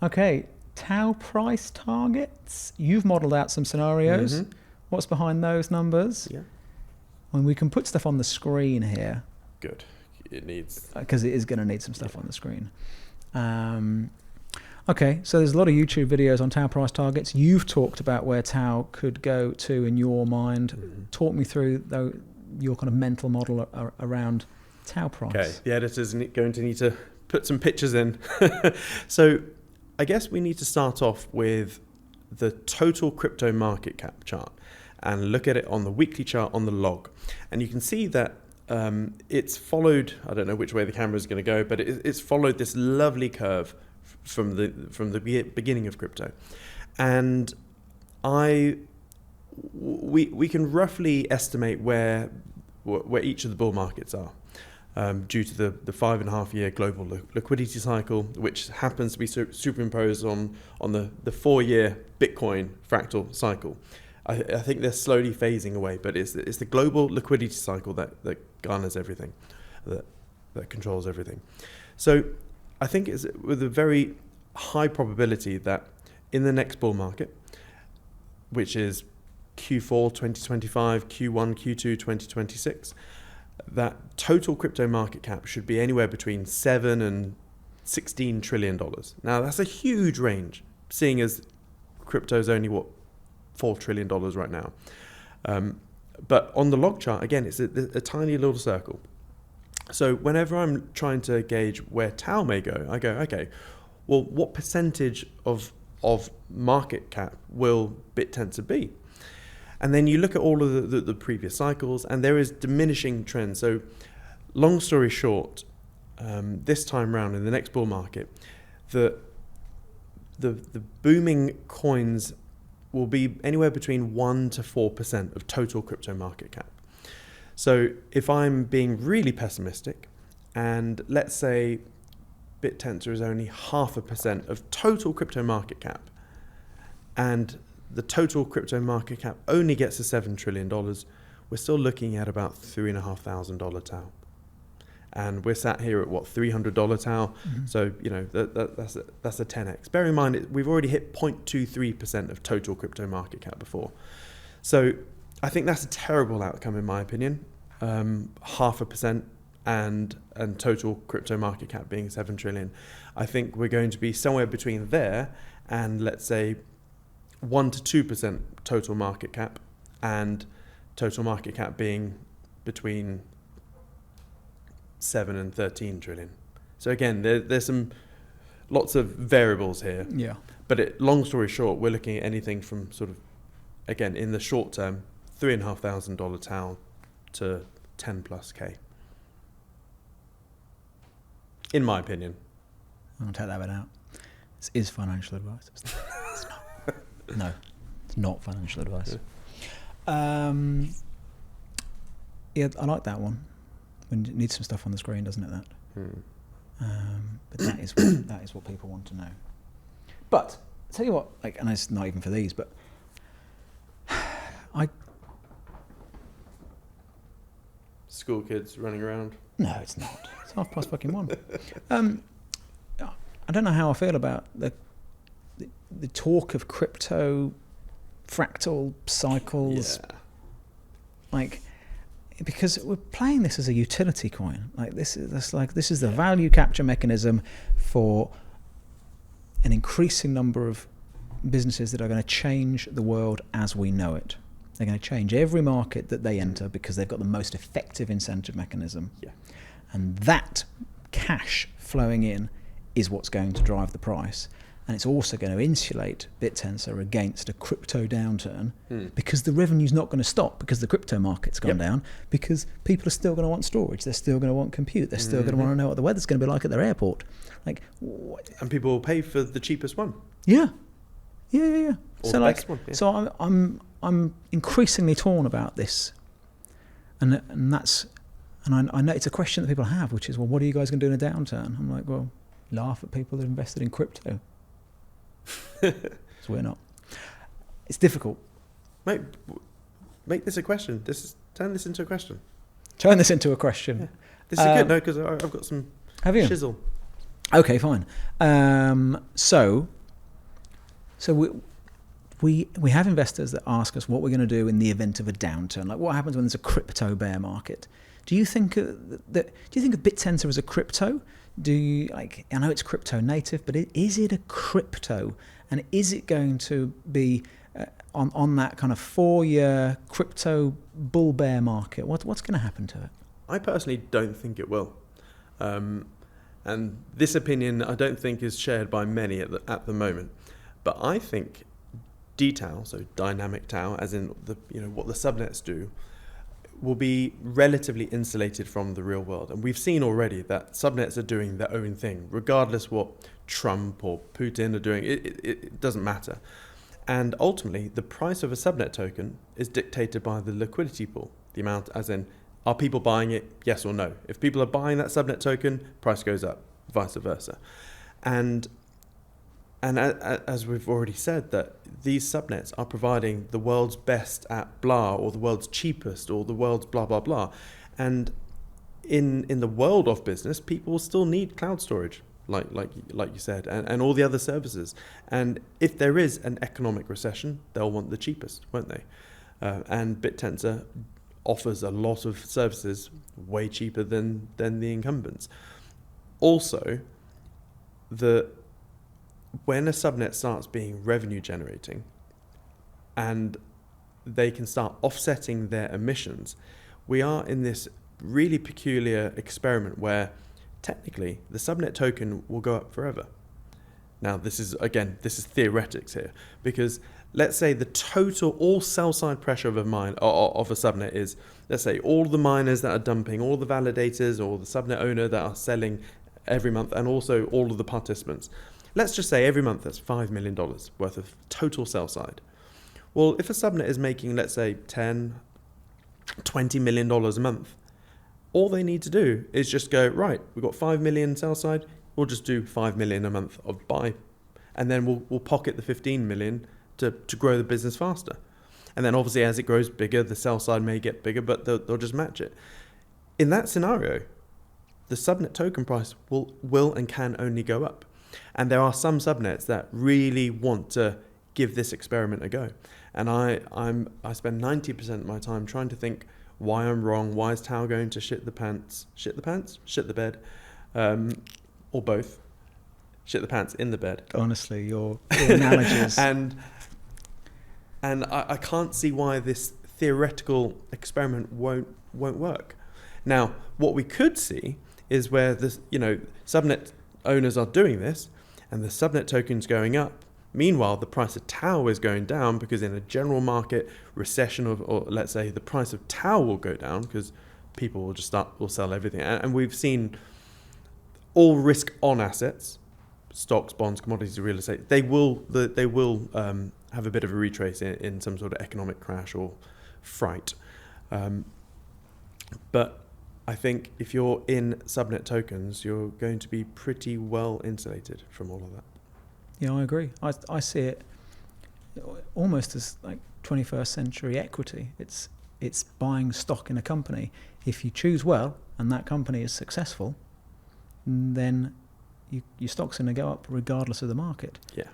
Okay, TAO price targets. You've modelled out some scenarios. What's behind those numbers? Yeah. And we can put stuff on the screen here. Good. It needs... Because it is going to need some stuff on the screen. Okay, so there's a lot of YouTube videos on TAO price targets. You've talked about where TAO could go to in your mind. Talk me through your kind of mental model around TAO price. Okay, the editor's going to need to put some pictures in. So I guess we need to start off with the total crypto market cap chart and look at it on the weekly chart on the log. And you can see that it's followed, I don't know which way the camera is going to go, but it's followed this lovely curve from the beginning of crypto. And we can roughly estimate where each of the bull markets are. Due to the 5.5 year global liquidity cycle, which happens to be superimposed on the 4 year Bitcoin fractal cycle. I think they're slowly phasing away, but it's the global liquidity cycle that garners everything, that controls everything. So I think it's with a very high probability that in the next bull market, which is Q4 2025, Q1, Q2 2026, that total crypto market cap should be anywhere between $7 and $16 trillion. Now, that's a huge range, seeing as crypto is only, $4 trillion right now. But on the log chart, again, it's a tiny little circle. So whenever I'm trying to gauge where TAO may go, I go, okay, well, what percentage of market cap will Bittensor be? And then you look at all of the previous cycles, and there is diminishing trends. So long story short, this time round in the next bull market, the booming coins will be anywhere between 1% to 4% of total crypto market cap. So if I'm being really pessimistic, and let's say Bittensor is only 0.5% of total crypto market cap, and the total crypto market cap only gets to $7 trillion, we're still looking at about $3,500 TAO. And we're sat here at $300 TAO. So, that's a 10x. Bear in mind, we've already hit 0.23% of total crypto market cap before. So I think that's a terrible outcome in my opinion. 0.5% and total crypto market cap being 7 trillion. I think we're going to be somewhere between there and let's say 1% to 2% total market cap, and total market cap being between 7 and 13 trillion. So again, there's lots of variables here. Yeah. But long story short, we're looking at anything from sort of, again, in the short term, $3,500 TAO to 10 plus K. In my opinion. I'll take that bit out. This is financial advice. It's not. No, it's not financial advice. Yeah, I like that one. When it needs some stuff on the screen, doesn't it? But that is what people want to know. But I'll tell you what, and it's not even for these, but school kids running around. No, it's not. It's 1:30. I don't know how I feel about the talk of crypto fractal cycles. Yeah. Because we're playing this as a utility coin. This is the value capture mechanism for an increasing number of businesses that are going to change the world as we know it. They're going to change every market that they enter because they've got the most effective incentive mechanism. Yeah. And that cash flowing in is what's going to drive the price. And it's also going to insulate Bittensor against a crypto downturn because the revenue's not going to stop because the crypto market's gone down, because people are still going to want storage, they're still going to want compute, they're still going to want to know what the weather's going to be like at their airport. And people will pay for the cheapest one. Yeah. Or the best one. Yeah. So I'm increasingly torn about this. And I know it's a question that people have, which is, well, what are you guys going to do in a downturn? I'm like, well, laugh at people that invested in crypto. So we're not. It's difficult. Make this a question. Turn this into a question. Turn this into a question. Yeah. This is good, no, because I've got some have you? shizzle. Okay, fine. So we have investors that ask us what we're going to do in the event of a downturn. Like, what happens when there's a crypto bear market? Do you think of Bittensor as a crypto? I know it's crypto native, but is it a crypto? And is it going to be on that kind of 4-year crypto bull bear market? What's going to happen to it? I personally don't think it will. And this opinion I don't think is shared by many at the moment. But I think DTAO, so dynamic TAO, as in what the subnets do, will be relatively insulated from the real world. And we've seen already that subnets are doing their own thing, regardless what Trump or Putin are doing. It doesn't matter. And ultimately, the price of a subnet token is dictated by the liquidity pool, the amount, as in, are people buying it, yes or no? If people are buying that subnet token, price goes up, vice versa. And as we've already said, that these subnets are providing the world's best at blah, or the world's cheapest, or the world's blah, blah, blah. And in the world of business, people will still need cloud storage, like you said, and all the other services. And if there is an economic recession, they'll want the cheapest, won't they? And Bittensor offers a lot of services way cheaper than the incumbents. Also, when a subnet starts being revenue generating and they can start offsetting their emissions, we are in this really peculiar experiment where technically the subnet token will go up forever. Now, this is theoretics here, because let's say the total all sell side pressure of a subnet is, let's say, all the miners that are dumping, all the validators or the subnet owner that are selling every month, and also all of the participants. Let's just say every month that's $5 million worth of total sell side. Well, if a subnet is making, let's say, $10, $20 million a month, all they need to do is just go, right, we've got 5 million sell side, we'll just do 5 million a month of buy. And then we'll pocket the 15 million to grow the business faster. And then obviously as it grows bigger, the sell side may get bigger, but they'll just match it. In that scenario, the subnet token price will and can only go up. And there are some subnets that really want to give this experiment a go. And I spend 90% of my time trying to think why I'm wrong. Why is TAO going to shit the bed, or both? Shit the pants in the bed. Honestly, your analogies. and I can't see why this theoretical experiment won't work. Now, what we could see is where subnet owners are doing this and the subnet token's going up. Meanwhile, the price of TAO is going down because in a general market recession, or let's say the price of TAO will go down because people will sell everything. And we've seen all risk on assets, stocks, bonds, commodities, real estate, they will have a bit of a retrace in some sort of economic crash or fright. But I think if you're in subnet tokens, you're going to be pretty well insulated from all of that. Yeah, I agree. I see it almost as like 21st century equity. It's buying stock in a company. If you choose well and that company is successful, then your stock's going to go up regardless of the market. Yeah.